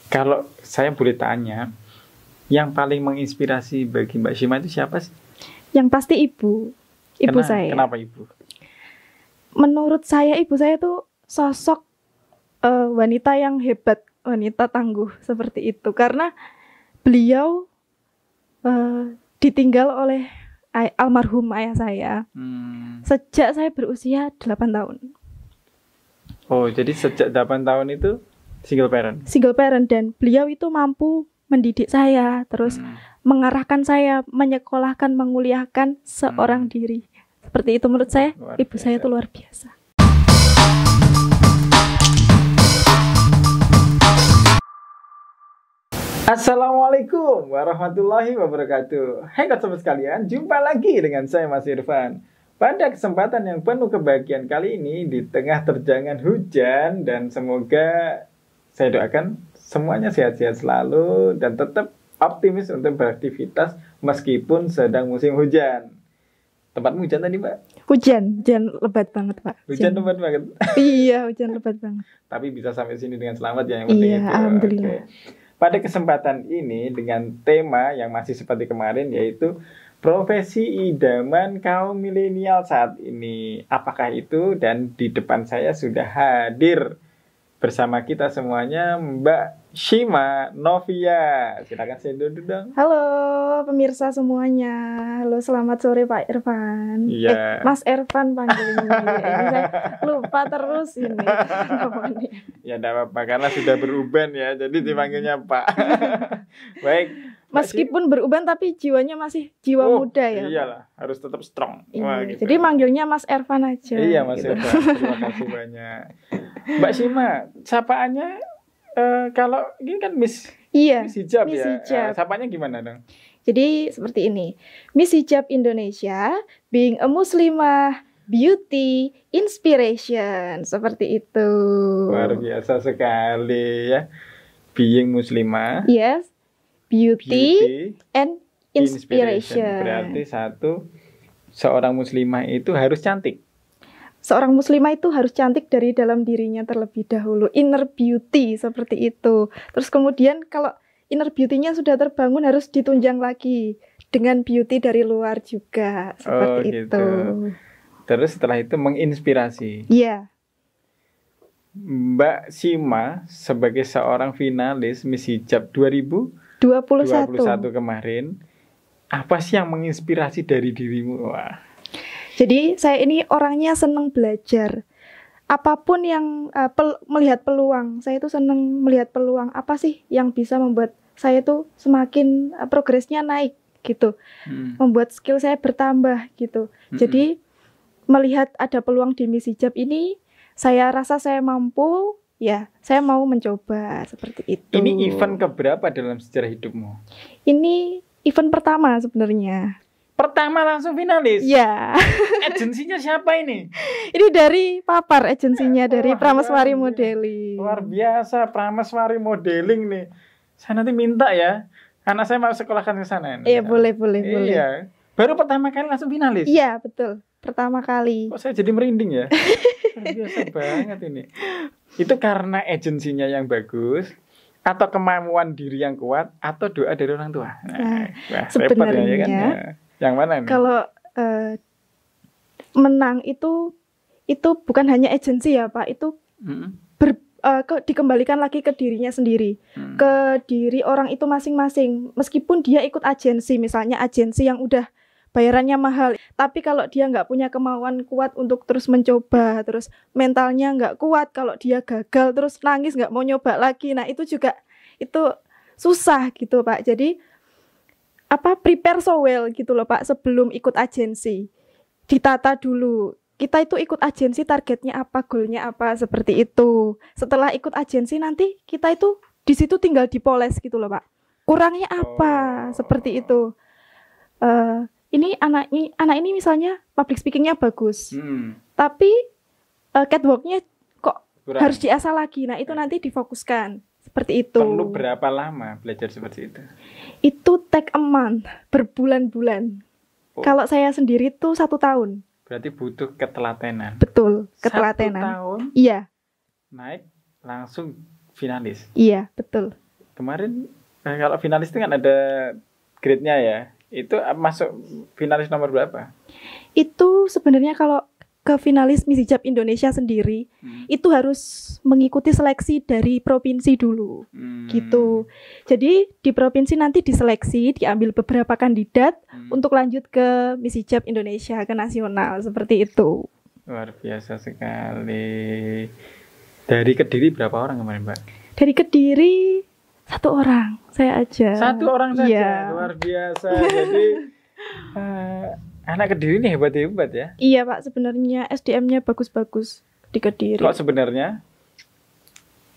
Kalau saya boleh tanya, yang paling menginspirasi bagi Mbak Shima itu siapa sih? Yang pasti ibu saya. Kenapa ibu? Menurut saya ibu saya tuh sosok wanita yang hebat, wanita tangguh seperti itu. Karena beliau ditinggal oleh almarhum ayah saya sejak saya berusia 8 tahun. Oh, jadi sejak 8 tahun itu single parent? Single parent, dan beliau itu mampu mendidik saya, terus mengarahkan saya, menyekolahkan, menguliahkan seorang diri. Seperti itu menurut saya, ibu saya itu luar biasa. Assalamualaikum warahmatullahi wabarakatuh. Hai sobat sekalian, jumpa lagi dengan saya Mas Irfan. Pada kesempatan yang penuh kebahagiaan kali ini, di tengah terjangan hujan, dan semoga saya doakan semuanya sehat-sehat selalu dan tetap optimis untuk beraktivitas meskipun sedang musim hujan. Tempatmu hujan tadi, Mbak? Hujan lebat banget, Pak. Hujan lebat banget? Iya, hujan lebat banget. Tapi bisa sampai sini dengan selamat ya, yang penting iya, itu. Alhamdulillah. Okay. Pada kesempatan ini dengan tema yang masih seperti kemarin, yaitu profesi idaman kaum milenial saat ini. Apakah itu? Dan di depan saya sudah hadir bersama kita semuanya Mbak Shima Novia. Silakan saya duduk dong. Halo pemirsa semuanya. Halo, selamat sore Pak Irfan. Iya. Mas Irfan panggilnya. Ini saya lupa terus ini. Ya enggak apa-apa karena sudah beruban ya. Jadi dipanggilnya Pak. Baik. Meskipun beruban tapi jiwanya masih jiwa muda ya. Iyalah, harus tetap strong. Wah, gitu. Jadi manggilnya Mas Irfan aja. Iya, Mas gitu. Irfan. Terima kasih banyak. Mbak Shima, sapaannya kalau ini kan Miss Hijab Miss ya. Hijab. Sapaannya gimana dong? Jadi seperti ini. Miss Hijab Indonesia, being a Muslimah, beauty, inspiration, seperti itu. Luar biasa sekali ya. Being Muslimah. Yes. Beauty and inspiration. Berarti seorang muslimah itu harus cantik. Seorang muslimah itu harus cantik dari dalam dirinya terlebih dahulu. Inner beauty seperti itu. Terus kemudian kalau inner beauty-nya sudah terbangun harus ditunjang lagi dengan beauty dari luar juga. Seperti itu. Gitu. Terus setelah itu menginspirasi. Iya. Mbak Shima sebagai seorang finalis Miss Hijab 2021 kemarin, apa sih yang menginspirasi dari dirimu? Wah. Jadi saya ini orangnya senang belajar. Apapun yang melihat peluang, saya itu senang melihat peluang. Apa sih yang bisa membuat saya itu semakin progresnya naik gitu. Membuat skill saya bertambah gitu. Jadi melihat ada peluang di Miss Hijab ini, saya rasa saya mampu. Ya, saya mau mencoba seperti itu. Ini event keberapa dalam sejarah hidupmu? Ini event pertama sebenarnya. Pertama langsung finalis? Ya. Agensinya siapa ini? Ini dari Papar, agensinya dari Prameswari Modeling. Luar biasa, Prameswari Modeling nih. Saya nanti minta ya, anak saya mau sekolahkan ke sana. Iya, boleh. Iya. Baru pertama kali langsung finalis? Iya, betul. Pertama kali. Kok saya jadi merinding ya? Biasa banget ini. Itu karena agensinya yang bagus, atau kemampuan diri yang kuat, atau doa dari orang tua? Nah, sebenarnya ya kan? Yang mana nih? Kalau menang itu bukan hanya agensi ya Pak, itu dikembalikan lagi ke dirinya sendiri, ke diri orang itu masing-masing. Meskipun dia ikut agensi, misalnya agensi yang udah bayarannya mahal, tapi kalau dia nggak punya kemauan kuat untuk terus mencoba, terus mentalnya nggak kuat, kalau dia gagal terus nangis nggak mau nyoba lagi, nah itu juga susah gitu Pak. Jadi prepare so well gitu loh Pak sebelum ikut agensi, ditata dulu. Kita itu ikut agensi targetnya apa, goalnya apa, seperti itu. Setelah ikut agensi nanti kita itu di situ tinggal dipoles gitu loh Pak. Kurangnya apa, seperti itu. Ini anak ini misalnya public speakingnya bagus, tapi catwalknya kok kurang. Harus diasah lagi. Nah itu nanti difokuskan seperti itu. Perlu berapa lama belajar seperti itu? Itu take a month, berbulan-bulan. Kalau saya sendiri tuh 1 tahun. Berarti butuh ketelatenan. Betul, ketelatenan. 1 tahun. Iya. Naik langsung finalis. Iya, betul. kemarin kalau finalis itu kan ada grade-nya ya. Itu masuk finalis nomor berapa? Itu sebenarnya kalau ke finalis Miss Hijab Indonesia sendiri itu harus mengikuti seleksi dari provinsi dulu gitu. Jadi di provinsi nanti diseleksi, diambil beberapa kandidat untuk lanjut ke Miss Hijab Indonesia ke nasional seperti itu. Luar biasa sekali. Dari Kediri berapa orang kemarin, Mbak? Dari Kediri 1 orang, saya aja. 1 orang saja, Iya. Luar biasa. Jadi anak Kediri ini hebat-hebat ya. Iya Pak, sebenarnya SDM-nya bagus-bagus di Kediri. Kok sebenarnya?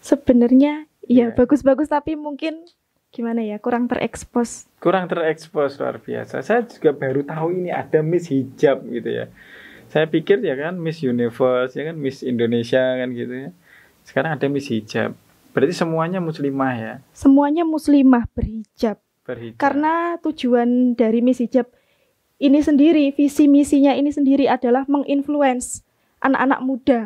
Sebenarnya Iya. iya bagus-bagus, tapi mungkin gimana ya, kurang terekspos. Kurang terekspos, luar biasa. Saya juga baru tahu ini ada Miss Hijab gitu ya. Saya pikir ya kan Miss Universe, ya kan Miss Indonesia kan gitu ya. Sekarang ada Miss Hijab. Berarti semuanya muslimah ya? Semuanya muslimah berhijab. Berhijab. Karena tujuan dari Miss Hijab ini sendiri, visi misinya ini sendiri adalah menginfluence anak-anak muda,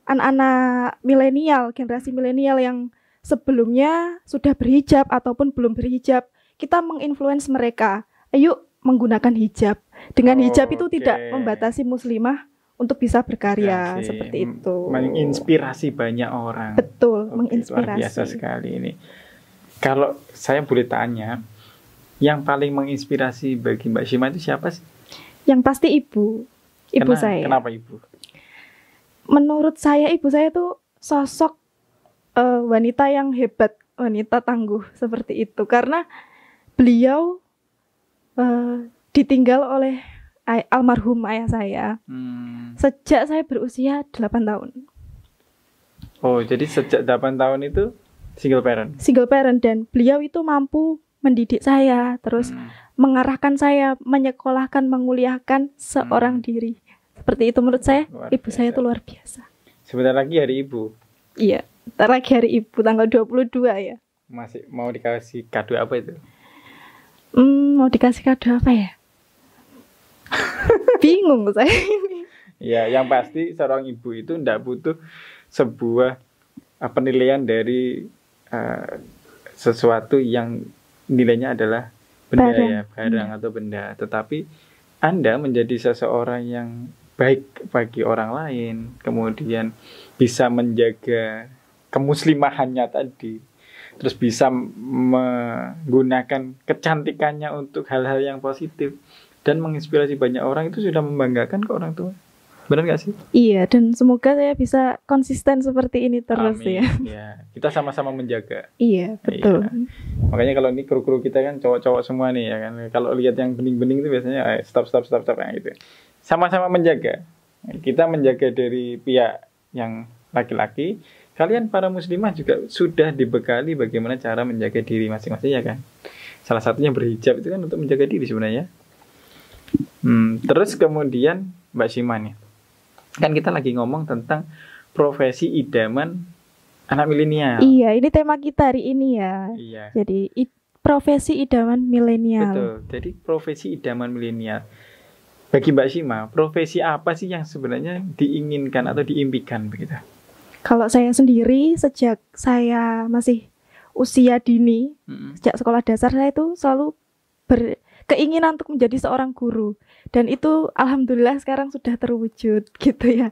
anak-anak milenial, generasi milenial yang sebelumnya sudah berhijab ataupun belum berhijab. Kita menginfluence mereka, ayo menggunakan hijab. Dengan hijab itu tidak membatasi muslimah untuk bisa berkarya seperti itu. Menginspirasi banyak orang. Betul, Luar menginspirasi. biasa sekali ini. Kalau saya boleh tanya, yang paling menginspirasi bagi Mbak Shima itu siapa sih? Yang pasti ibu saya. Kenapa ibu? Menurut saya ibu saya tuh sosok wanita yang hebat, wanita tangguh seperti itu. Karena beliau ditinggal oleh almarhum ayah saya sejak saya berusia 8 tahun. Oh, jadi sejak 8 tahun itu single parent? Single parent, dan beliau itu mampu mendidik saya, terus mengarahkan saya, menyekolahkan, menguliahkan seorang diri. Seperti itu menurut saya, ibu saya itu luar biasa. Sebentar lagi hari ibu? Iya, sebentar lagi hari ibu, tanggal 22 ya. Masih mau dikasih kado apa itu? Mau dikasih kado apa ya? Bingung saya ini. Ya, yang pasti seorang ibu itu tidak butuh sebuah penilaian dari sesuatu yang nilainya adalah benda, barang atau benda. Tetapi Anda menjadi seseorang yang baik bagi orang lain, kemudian bisa menjaga kemuslimahannya tadi, terus bisa menggunakan kecantikannya untuk hal-hal yang positif dan menginspirasi banyak orang, itu sudah membanggakan ke orang tua. Benar gak sih? Iya, dan semoga saya bisa konsisten seperti ini terus. Amin. Ya. Ya, kita sama-sama menjaga. Iya, betul. Iya. Makanya kalau ini kru-kru kita kan cowok-cowok semua nih ya kan. Kalau lihat yang bening-bening itu biasanya stop ya gitu. Sama-sama menjaga. Kita menjaga dari pihak yang laki-laki. Kalian para muslimah juga sudah dibekali bagaimana cara menjaga diri masing-masing ya kan. Salah satunya berhijab itu kan untuk menjaga diri sebenarnya. Terus kemudian Mbak Shima nih, kan kita lagi ngomong tentang profesi idaman anak milenial. Iya, ini tema kita hari ini ya. Iya. Jadi profesi idaman milenial. Betul. Jadi profesi idaman milenial. Bagi Mbak Shima, profesi apa sih yang sebenarnya diinginkan atau diimpikan begitu? Kalau saya sendiri sejak saya masih usia dini, sejak sekolah dasar saya itu selalu berkeinginan untuk menjadi seorang guru. Dan itu alhamdulillah sekarang sudah terwujud gitu ya.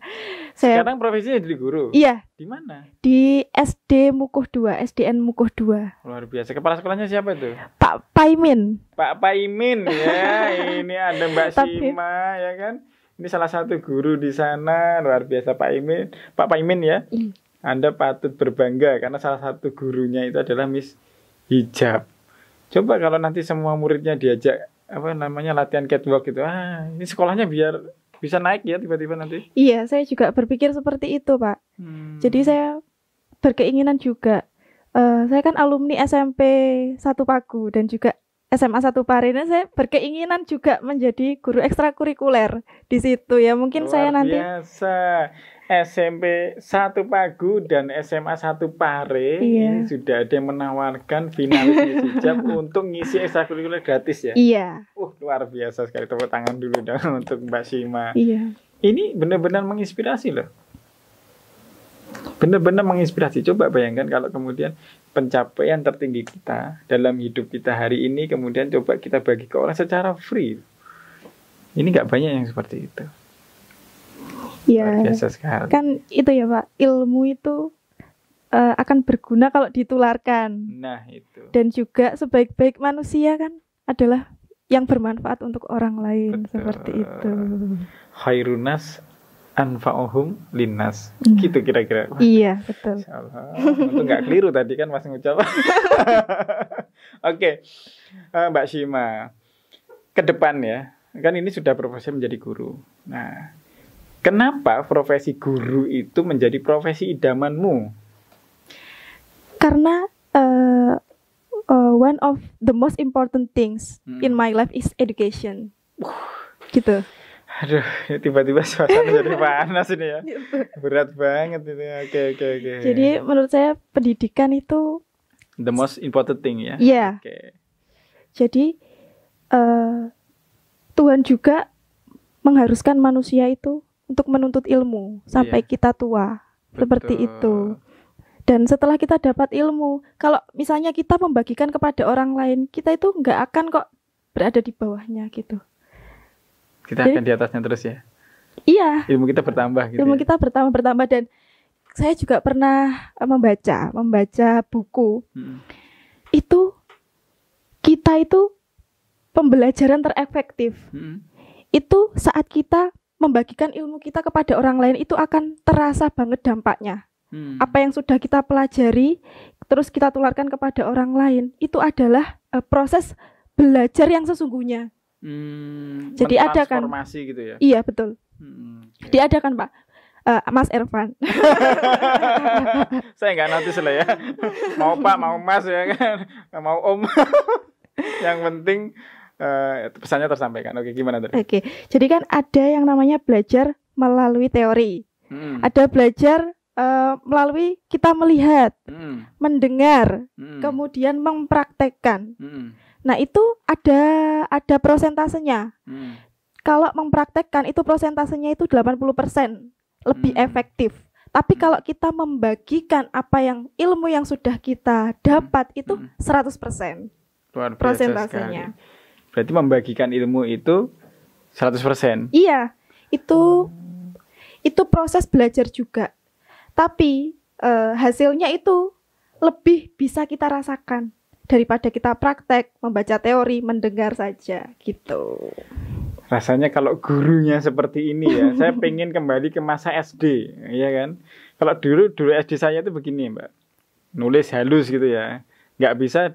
Sekarang profesinya jadi guru? Iya. Di mana? Di SD Mukuh 2, SDN Mukuh 2. Luar biasa. Kepala sekolahnya siapa itu? Pak Paimin. Pak Paimin ya. Ini ada Mbak Shima ya kan. Ini salah satu guru di sana. Luar biasa Pak Paimin ya. Anda patut berbangga karena salah satu gurunya itu adalah Miss Hijab. Coba kalau nanti semua muridnya diajak latihan catwalk gitu. Ini sekolahnya biar bisa naik ya tiba-tiba nanti. Iya, saya juga berpikir seperti itu, Pak. Jadi saya berkeinginan juga. Saya kan alumni SMP 1 Pagu dan juga SMA 1 Pare. Dan saya berkeinginan juga menjadi guru ekstrakurikuler di situ ya. Mungkin saya nanti biasa. SMP 1 Pagu dan SMA 1 Pare ini sudah ada yang menawarkan finalis Miss Hijab untuk ngisi ekstrakurikuler gratis ya. Iya. Luar biasa sekali, tepuk tangan dulu dong untuk Mbak Shima. Iya. Ini benar-benar menginspirasi loh. benar-benar menginspirasi. Coba bayangkan kalau kemudian pencapaian tertinggi kita dalam hidup kita hari ini kemudian coba kita bagi ke orang secara free. Ini nggak banyak yang seperti itu. Ya, biasa sekali. Kan itu ya Pak, ilmu itu akan berguna kalau ditularkan. Nah itu. Dan juga sebaik-baik manusia kan adalah yang bermanfaat untuk orang lain. Betul. Seperti itu. Khairunas anfa'uhum linnas. Gitu kira-kira. Iya, betul. Insyaallah. Itu nggak keliru tadi kan Mas ngucap. Oke. Mbak Shima, ke depan ya, kan ini sudah profesi menjadi guru. Nah, kenapa profesi guru itu menjadi profesi idamanmu? Karena one of the most important things in my life is education. Gitu. Aduh, tiba-tiba suasana jadi panas ini ya. Berat banget ini. Oke. Jadi menurut saya pendidikan itu the most important thing ya. Iya. Oke. Jadi Tuhan juga mengharuskan manusia itu untuk menuntut ilmu sampai kita tua. Betul. Seperti itu. Dan setelah kita dapat ilmu, kalau misalnya kita membagikan kepada orang lain, kita itu nggak akan kok berada di bawahnya gitu. Kita akan di atasnya terus ya. Iya. Ilmu kita bertambah gitu. Ilmu kita bertambah dan saya juga pernah membaca buku. Itu kita itu pembelajaran terefektif. Itu saat kita membagikan ilmu kita kepada orang lain itu akan terasa banget dampaknya. Apa yang sudah kita pelajari terus kita tularkan kepada orang lain itu adalah proses belajar yang sesungguhnya. Jadi ada kan transformasi gitu ya. Iya betul. Jadi ada kan Pak Mas Ervan. Saya nggak notice lah ya. Mau Pak, mau Mas ya kan, mau Om. Yang penting pesannya tersampaikan. Oke, gimana tadi? Oke, jadi kan ada yang namanya belajar melalui teori. Ada belajar melalui kita melihat, mendengar, kemudian mempraktekkan. Nah itu ada prosentasenya. Kalau mempraktekkan itu prosentasenya itu 80% lebih efektif. Tapi kalau kita membagikan apa yang ilmu yang sudah kita dapat itu 100%. Luar biasa prosentasenya. Sekali. Berarti membagikan ilmu itu 100%. Iya, itu proses belajar juga. Tapi hasilnya itu lebih bisa kita rasakan daripada kita praktek, membaca teori, mendengar saja gitu. Rasanya kalau gurunya seperti ini ya, saya pengen kembali ke masa SD, ya kan? Kalau dulu SD saya itu begini, Mbak. Nulis halus gitu ya. Nggak bisa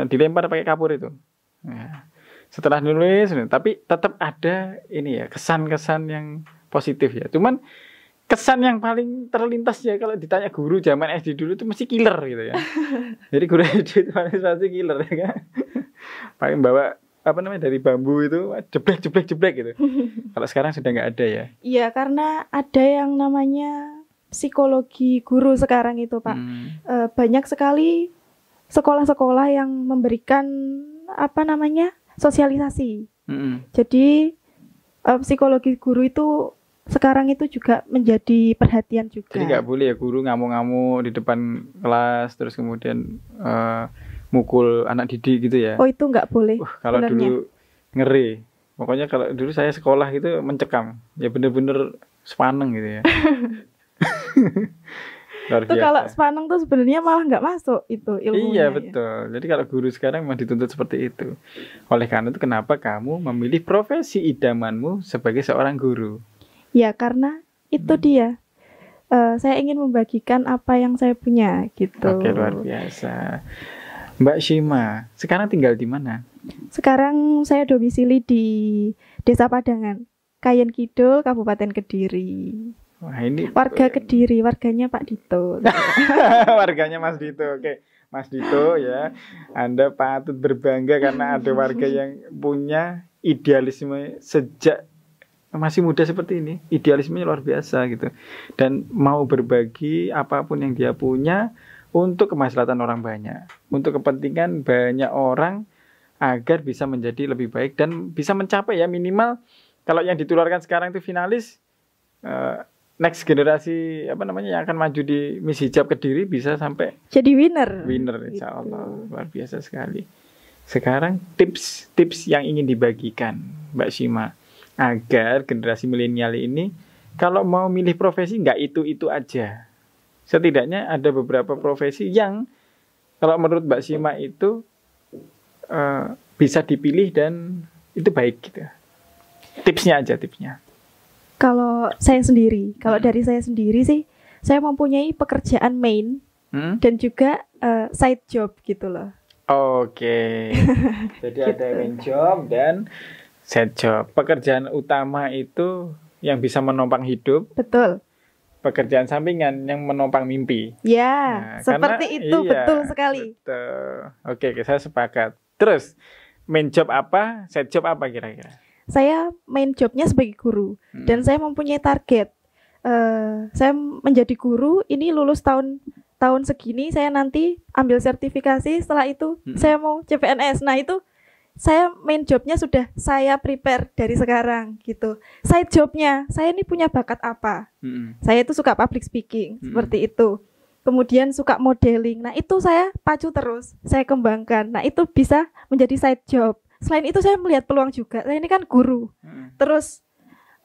dilempar pakai kapur itu. Nah, setelah nulis, tapi tetap ada ini ya, kesan-kesan yang positif ya. Cuman kesan yang paling terlintas ya kalau ditanya guru zaman SD dulu itu mesti killer gitu ya. Jadi guru SD itu pasti killer ya kan. Paling bawa dari bambu itu jeblek gitu. Kalau sekarang sudah nggak ada ya. Iya, karena ada yang namanya psikologi guru sekarang itu Pak. Banyak sekali sekolah-sekolah yang memberikan sosialisasi. Jadi psikologi guru itu sekarang itu juga menjadi perhatian juga. Jadi nggak boleh ya guru ngamuk-ngamuk di depan kelas terus kemudian mukul anak didik gitu ya. Oh itu nggak boleh. Kalau dulu ngeri. Pokoknya kalau dulu saya sekolah itu mencekam. Ya bener-bener sepaneng gitu ya. Itu kalau sepaneng tuh sebenarnya malah nggak masuk itu ilmunya. Iya betul. Jadi kalau guru sekarang memang dituntut seperti itu. Oleh karena itu kenapa kamu memilih profesi idamanmu sebagai seorang guru? Ya karena itu dia. Saya ingin membagikan apa yang saya punya gitu. Oke, luar biasa. Mbak Shima, sekarang tinggal di mana? Sekarang saya domisili di Desa Padangan, Kayen Kidul, Kabupaten Kediri. Wah, ini warga Kediri, warganya Pak Dito. Warganya Mas Dito. Oke, Mas Dito ya. Anda patut berbangga karena ada warga yang punya idealisme sejak masih muda seperti ini. Idealismenya luar biasa gitu. Dan mau berbagi apapun yang dia punya untuk kemaslahatan orang banyak, untuk kepentingan banyak orang agar bisa menjadi lebih baik dan bisa mencapai ya minimal kalau yang ditularkan sekarang itu finalis next generasi apa namanya yang akan maju di Miss Hijab Kediri bisa sampai jadi winner insya Allah. Luar biasa sekali. Sekarang tips yang ingin dibagikan Mbak Shima agar generasi milenial ini kalau mau milih profesi nggak itu aja. Setidaknya ada beberapa profesi yang kalau menurut Mbak Shima itu bisa dipilih dan itu baik gitu. Tipsnya. Kalau dari saya sendiri sih, saya mempunyai pekerjaan main dan juga side job gitu loh. Oke. Jadi Gitu. ada main job dan side job. Pekerjaan utama itu yang bisa menopang hidup. Betul. Pekerjaan sampingan yang menopang mimpi. Ya, seperti itu, iya, betul sekali. Betul. Oke, saya sepakat. Terus main job apa, side job apa kira-kira? Saya main jobnya sebagai guru dan saya mempunyai target. Saya menjadi guru, ini lulus tahun segini, saya nanti ambil sertifikasi, setelah itu saya mau CPNS. Nah itu saya main jobnya sudah saya prepare dari sekarang gitu. Side jobnya, saya ini punya bakat apa? Saya itu suka public speaking, seperti itu. Kemudian suka modeling. Nah itu saya pacu terus, saya kembangkan. Nah itu bisa menjadi side job. Selain itu saya melihat peluang juga. Saya ini kan guru. Terus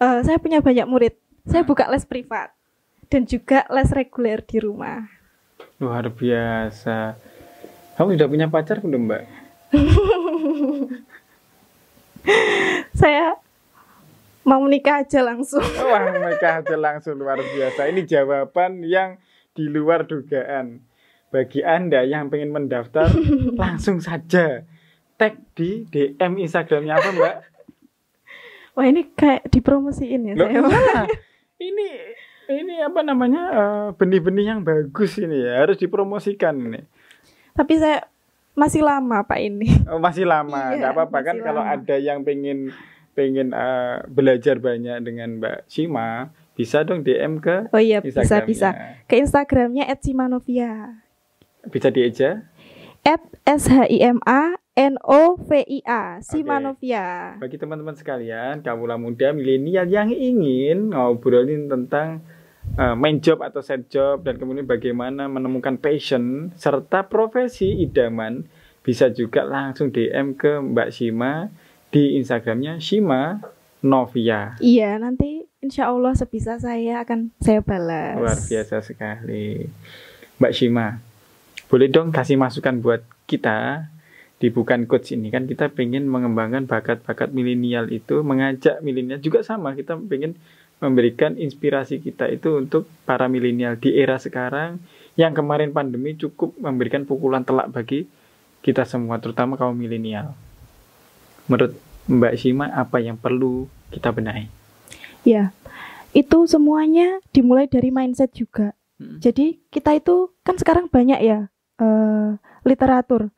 saya punya banyak murid. Saya buka les privat dan juga les reguler di rumah. Luar biasa. Kamu sudah punya pacar belum, Mbak? Saya mau menikah aja langsung. Wah, menikah aja langsung, luar biasa. Ini jawaban yang di luar dugaan. Bagi Anda yang pengen mendaftar, langsung saja tag di DM Instagramnya apa, Mbak? Wah, ini kayak dipromosiin ya. Loh, saya. iya. Ini apa namanya benih-benih yang bagus ini ya, harus dipromosikan ini. Tapi saya masih lama Pak ini. Oh, masih lama, Iya, nggak apa-apa kan masih kalau lama. ada yang pengen belajar banyak dengan Mbak Shima, bisa dong DM ke Oh iya, Instagramnya. bisa. Ke Instagramnya @simanovia. Bisa dieja? @SHIMANOVIA, Simanovia. Bagi teman-teman sekalian, kaula muda milenial yang ingin ngobrolin tentang main job atau side job dan kemudian bagaimana menemukan passion serta profesi idaman, bisa juga langsung DM ke Mbak Shima di Instagramnya Shima Novia. Iya, nanti insya Allah sebisa saya akan saya balas. Luar biasa sekali. Mbak Shima, boleh dong kasih masukan buat kita di Bukan Coach ini, kan kita pengen mengembangkan bakat-bakat milenial itu, mengajak milenial juga sama, kita pengen memberikan inspirasi kita itu untuk para milenial di era sekarang yang kemarin pandemi cukup memberikan pukulan telak bagi kita semua, terutama kaum milenial. Menurut Mbak Shima, apa yang perlu kita benahi? Ya, itu semuanya dimulai dari mindset juga. Jadi kita itu kan sekarang banyak ya literatur.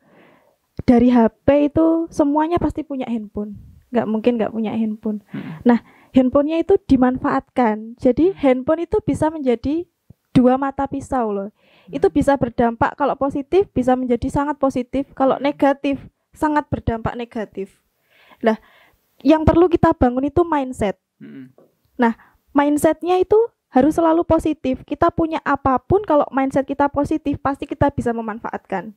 Dari HP itu semuanya pasti punya handphone. Nggak mungkin nggak punya handphone. Nah, handphonenya itu dimanfaatkan. Jadi handphone itu bisa menjadi dua mata pisau loh. Itu bisa berdampak, kalau positif bisa menjadi sangat positif, kalau negatif sangat berdampak negatif. Nah, yang perlu kita bangun itu mindset. Nah, mindsetnya itu harus selalu positif. Kita punya apapun, kalau mindset kita positif, pasti kita bisa memanfaatkan.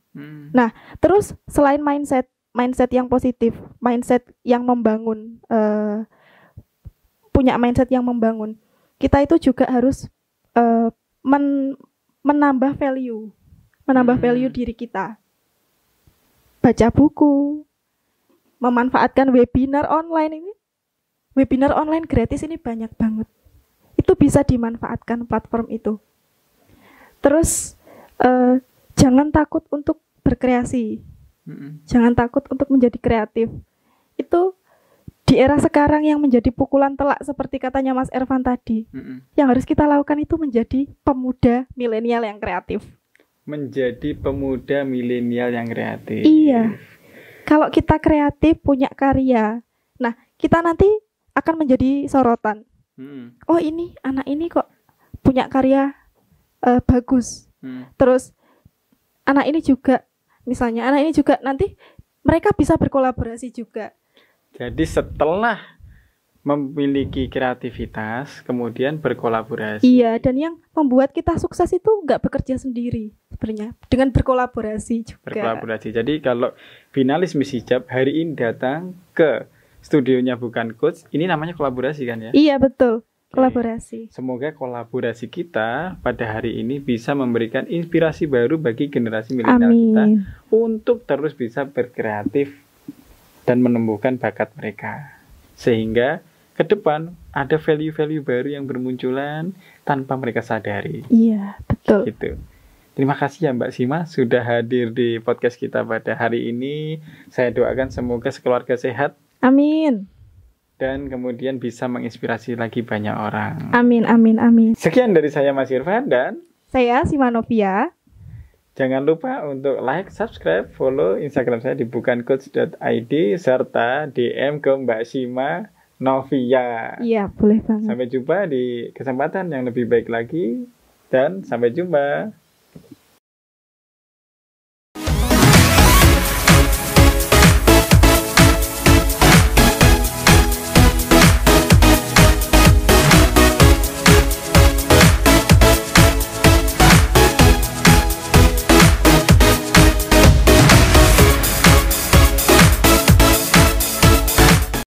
Nah, terus selain mindset yang positif, mindset yang membangun, punya mindset yang membangun, kita itu juga harus menambah value diri kita. Baca buku, memanfaatkan webinar online ini. Webinar online gratis ini banyak banget. Itu bisa dimanfaatkan platform itu. Terus jangan takut untuk berkreasi. Jangan takut untuk menjadi kreatif. Itu di era sekarang yang menjadi pukulan telak seperti katanya Mas Ervan tadi. Yang harus kita lakukan itu menjadi pemuda milenial yang kreatif. Menjadi pemuda milenial yang kreatif. Iya. Kalau kita kreatif, punya karya, nah kita nanti akan menjadi sorotan. Oh ini, anak ini kok punya karya bagus. Terus anak ini juga, misalnya anak ini juga nanti mereka bisa berkolaborasi juga. Jadi setelah memiliki kreativitas, kemudian berkolaborasi. Iya, dan yang membuat kita sukses itu nggak bekerja sendiri sebenarnya, dengan berkolaborasi juga. Berkolaborasi. Jadi kalau finalis Miss Hijab hari ini datang ke studionya Bukan Coach, ini namanya kolaborasi kan ya? Iya, betul. Kolaborasi. Semoga kolaborasi kita pada hari ini bisa memberikan inspirasi baru bagi generasi milenial kita untuk terus bisa berkreatif dan menumbuhkan bakat mereka. Sehingga ke depan ada value-value baru yang bermunculan tanpa mereka sadari. Iya, betul. Gitu. Terima kasih ya Mbak Sima sudah hadir di podcast kita pada hari ini. Saya doakan semoga sekeluarga sehat. Amin. Dan kemudian bisa menginspirasi lagi banyak orang. Amin, amin, amin. Sekian dari saya Mas Irfan dan saya Sima Novia. Jangan lupa untuk like, subscribe, follow Instagram saya di bukancoach.id serta DM ke Mbak Sima Novia. Iya, boleh banget. Sampai jumpa di kesempatan yang lebih baik lagi dan sampai jumpa.